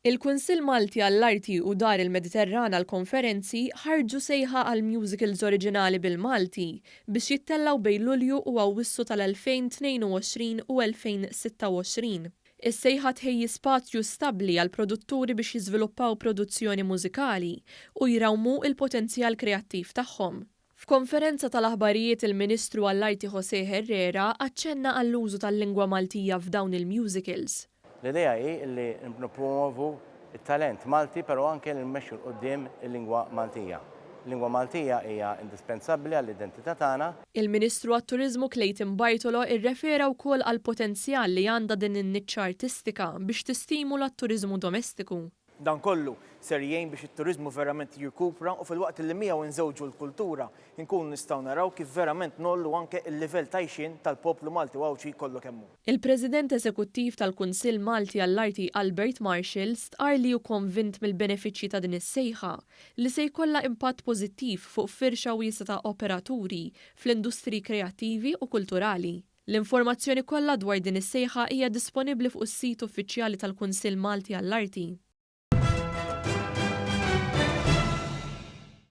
Il-Kunsill Malti għall-Arti u Dar il-Mediterran għall-Konferenzi ħarġu sejħa għal musicals oriġinali bil-Malti biex jittellaw bejn Lulju u Awwissu tal-2022 u 2026. Is-sejħa tħejji spazju stabbli għal produtturi biex jiżviluppaw produzzjoni mużikali u jrawmu il-potenzjal kreattiv tagħhom. F'konferenza tal-aħbarijiet il-Ministru għall-Arti José Herrera aċċenna għall-użu tal-lingwa Maltija f'dawn il-musicals. L-idea hi li nippromovu it-talent Malti, però anke li nmexxu l-qudiem il-lingwa Maltija. Il-lingwa Maltija hija indispensabbli għall-identità tagħna. Il-Ministru għat-Turiżmu Clayton Bartolo irrefera wkoll għal potenzjal li għandha din in-niċċa artistika biex tistimula t-turiżmu domestiku. Dan kollu ser jgħin biex it-turizmu verament jirkupra u fil-waqt li miegħu nżewġu l-kultura nkunu nistgħu naraw kif verament nollu anke il-livell tajxin tal-poplu Malti Wawċi kollu kemm hu. Il-President Eżekuttiv tal-Kunsill Malti għall-Arti Albert Marshall stqar li hu konvint mill-benefiċċji ta' din is-sejħa li se jkollha impatt pożittiv fuq firxa wiesa ta' operaturi fl-industri kreattivi u kulturali. L-informazzjoni kollha dwar din is-sejħa hija disponibbli fuq is-sit uffiċjali tal-Kunsill Malti għall-Arti.